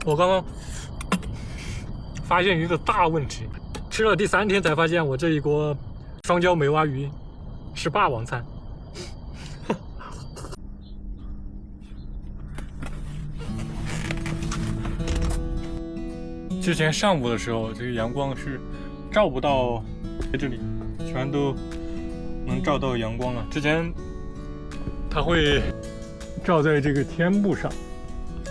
我刚刚发现一个大问题，吃了第3天才发现我这一锅双椒梅蛙鱼是霸王餐。之前上午的时候，这个阳光是照不到在这里，全都能照到阳光了。之前它会照在这个天幕上，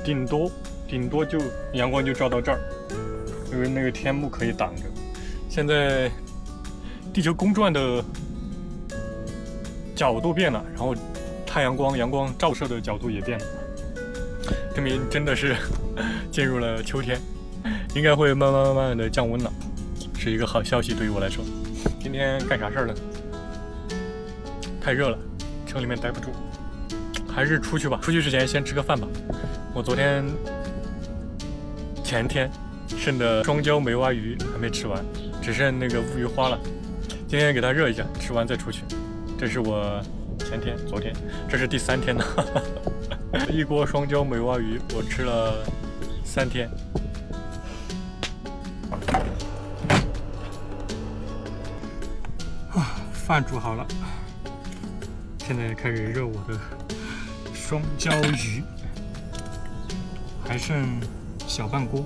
顶多就阳光就照到这儿，因为那个天幕可以挡着。现在地球公转的角度变了，然后阳光照射的角度也变了，证明真的是进入了秋天，应该会慢慢的降温了，是一个好消息对于我来说。今天干啥事儿了？太热了，城里面待不住，还是出去吧。出去之前先吃个饭吧。我昨天前天剩的双椒梅蛙鱼还没吃完，只剩那个乌鱼花了。今天给它热一下，吃完再出去。这是我昨天，这是第3天了。一锅双椒梅蛙鱼，我吃了3天。饭煮好了，现在开始热我的双椒鱼，还剩小半锅。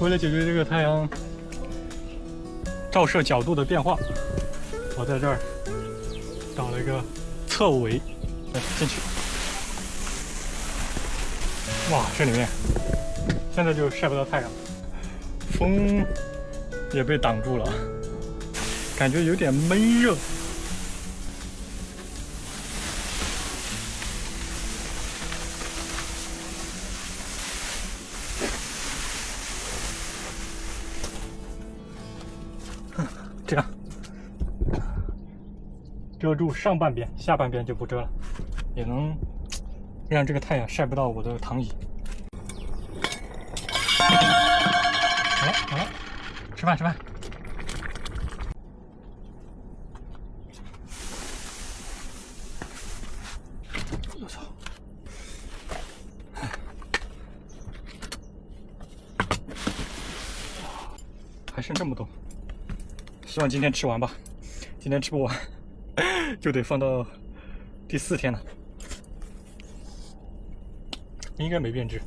为了解决这个太阳照射角度的变化，我在这儿搞了一个侧围，进去。哇，这里面现在就晒不到太阳，风也被挡住了，感觉有点闷热。这样遮住上半边，下半边就不遮了，也能让这个太阳晒不到我的躺椅。好了，吃饭。我操！还剩这么多。希望今天吃完吧，今天吃不完就得放到第4天了，应该没变质。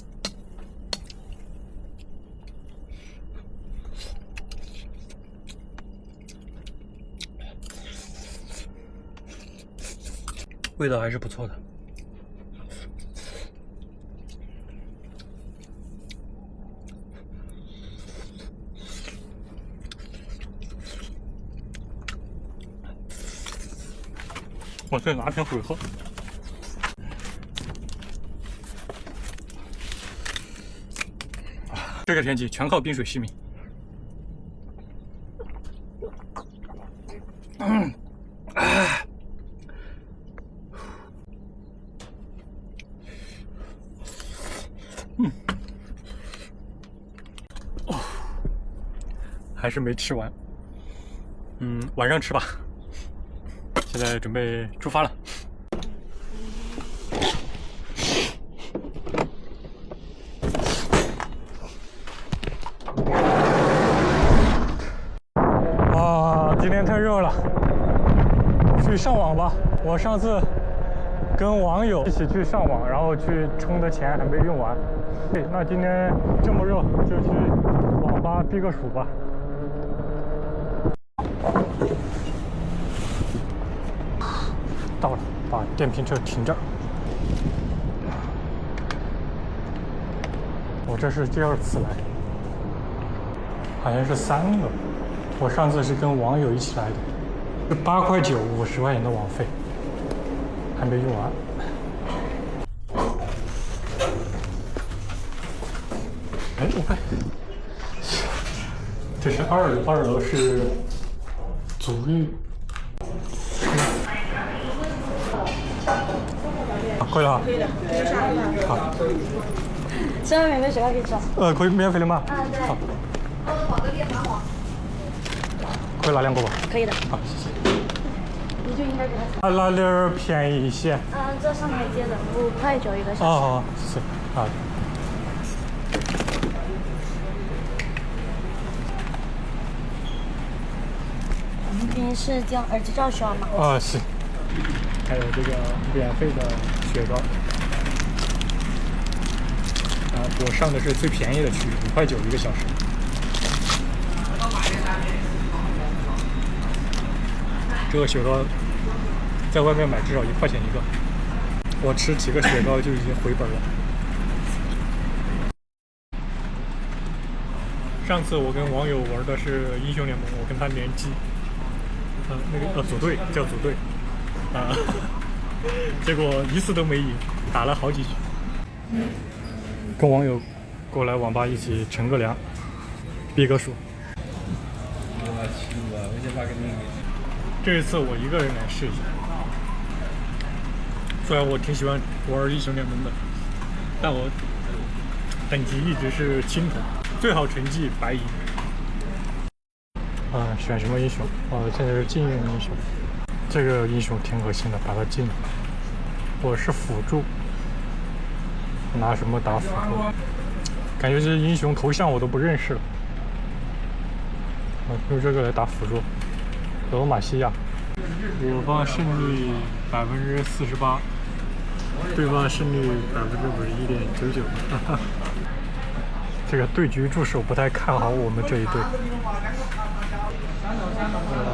味道还是不错的。我再拿瓶水喝。这个天气全靠冰水续命。还是没吃完。晚上吃吧。现在准备出发了。啊，今天太热了，去上网吧。我上次跟网友一起去上网，然后去充的钱还没用完。对，那今天这么热，就去网吧避个暑吧。到了，把电瓶车停这儿。我这是第2次来，好像是3个。我上次是跟网友一起来的，是8.9块50块钱的网费，还没用完。哎，我看，这是2楼，2楼是足浴。可以了，可以的，就上来吧。好，这边免费水可以吃。可以免费的吗？对。好。可以拿2个吧？可以的。好，谢谢。你就应该给他。哪里儿便宜一些？这上台阶的5.9一个小时。哦，是啊。平时是这样耳机罩需要吗？是。还有这个免费的雪糕。我上的是最便宜的区域，5.9一个小时。这个雪糕在外面买至少1块钱一个，我吃几个雪糕就已经回本了。上次我跟网友玩的是英雄联盟，我跟他联机，组队叫组队，结果一次都没赢，打了好几局。跟网友过来网吧一起乘个凉，避个暑。我去啊！我先把个那个。这一次我一个人来试一下。虽然我挺喜欢玩英雄联盟的，但我等级一直是青铜，最好成绩白银。选什么英雄？现在是禁用英雄。这个英雄挺恶心的，把它禁了。我是辅助。拿什么打辅助？感觉这些英雄头像我都不认识了。用这个来打辅助。德玛西亚，我方胜率48%，对方胜率51.99%。这个对局助手不太看好我们这一队。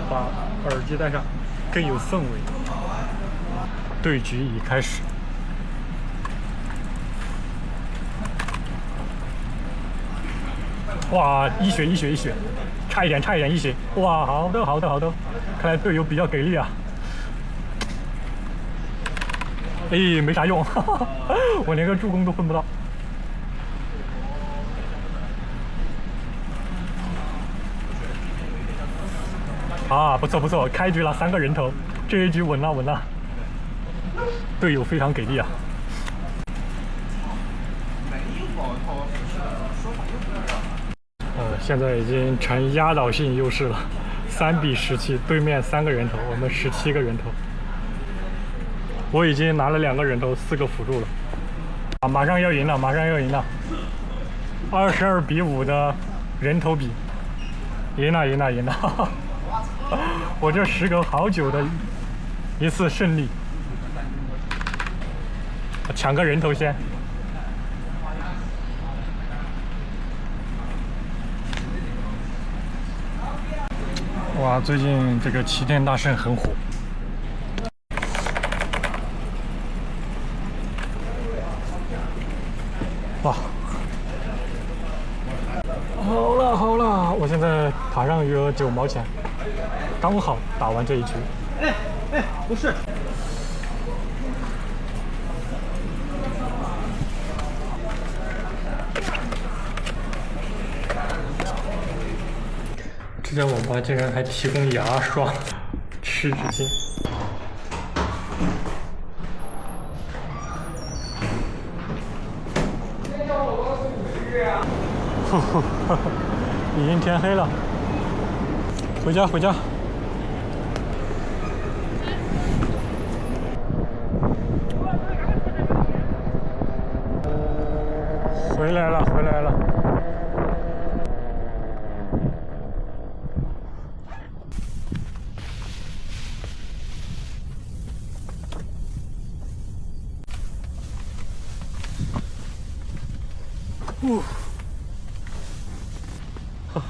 把耳机戴上，更有氛围。对局已开始。哇，一血，差一点一血！哇，好的，看来队友比较给力啊。没啥用，我连个助攻都混不到。不错，开局了3个人头，这一局稳了，队友非常给力啊。现在已经成压倒性优势了，3比17，对面3个人头，我们17个人头。我已经拿了2个人头，4个辅助了，马上要赢了，22比5的人头比，赢了！我这时隔好久的一次胜利，抢个人头先。哇，最近这个齐天大圣很火。哇，好了，我现在塔上有9毛钱，刚好打完这一局。不是。这家网吧竟然还提供牙刷、湿纸巾。已经天黑了，回家。回来了。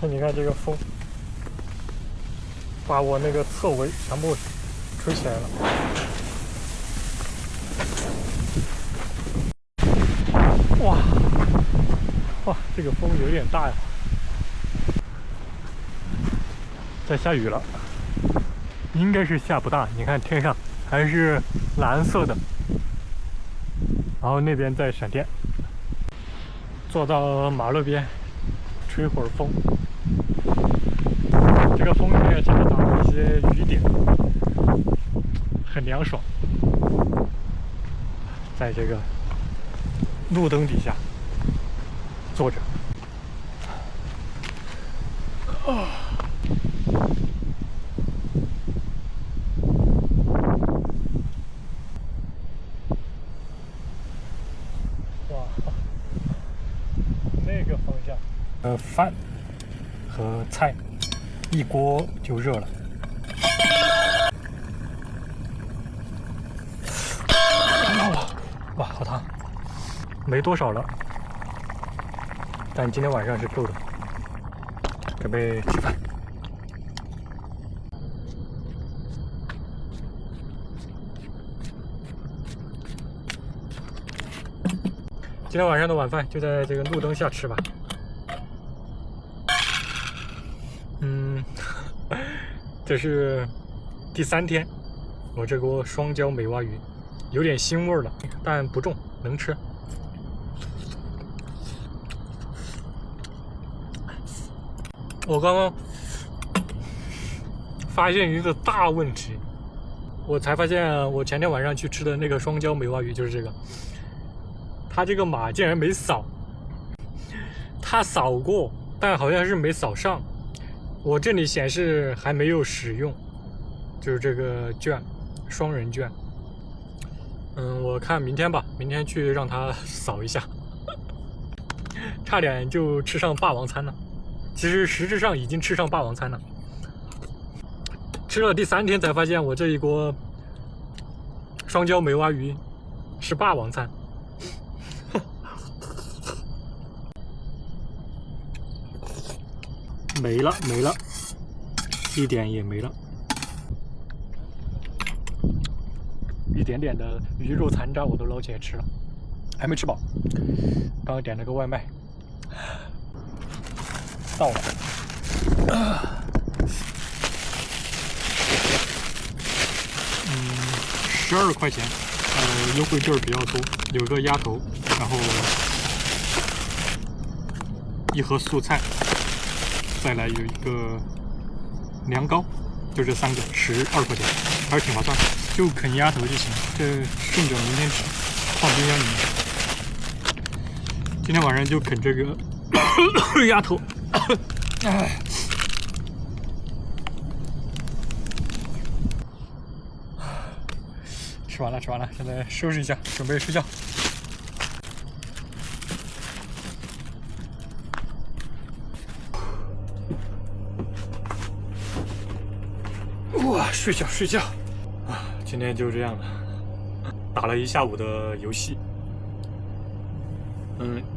你看这个风，把我那个侧围全部吹起来了。哇，这个风有点大呀！在下雨了，应该是下不大。你看天上还是蓝色的，然后那边在闪电。坐到马路边，吹会儿风。这个风里面经常打一些雨点，很凉爽。在这个路灯底下坐着，饭和菜，一锅就热了。哇，好烫，没多少了，但今天晚上是够的。准备吃饭。今天晚上的晚饭就在这个路灯下吃吧。这是第3天，我这锅双椒美蛙鱼有点腥味了，但不重，能吃。我刚刚发现一个大问题，我才发现我前天晚上去吃的那个双椒美蛙鱼就是这个，它这个码竟然没扫，它扫过，但好像是没扫上。我这里显示还没有使用，就是这个券，双人券。我看明天吧，明天去让他扫一下。差点就吃上霸王餐了，其实实质上已经吃上霸王餐了。吃了第3天才发现我这一锅双椒美蛙鱼是霸王餐。没了，一点也没了，一点点的鱼肉残渣我都捞起来吃了，还没吃饱。刚刚点了个外卖，到了。12块钱，优惠券比较多，有个鸭头，然后一盒素菜。再来有一个凉糕，就这3个，12块钱，还是挺划算的。就啃鸭头就行，这剩着明天吃，放冰箱里面。今天晚上就啃这个鸭头。吃完了，现在收拾一下，准备睡觉。哇，睡觉啊！今天就这样了，打了一下午的游戏，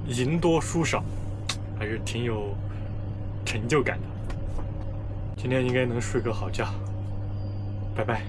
赢多输少，还是挺有成就感的。今天应该能睡个好觉，拜拜。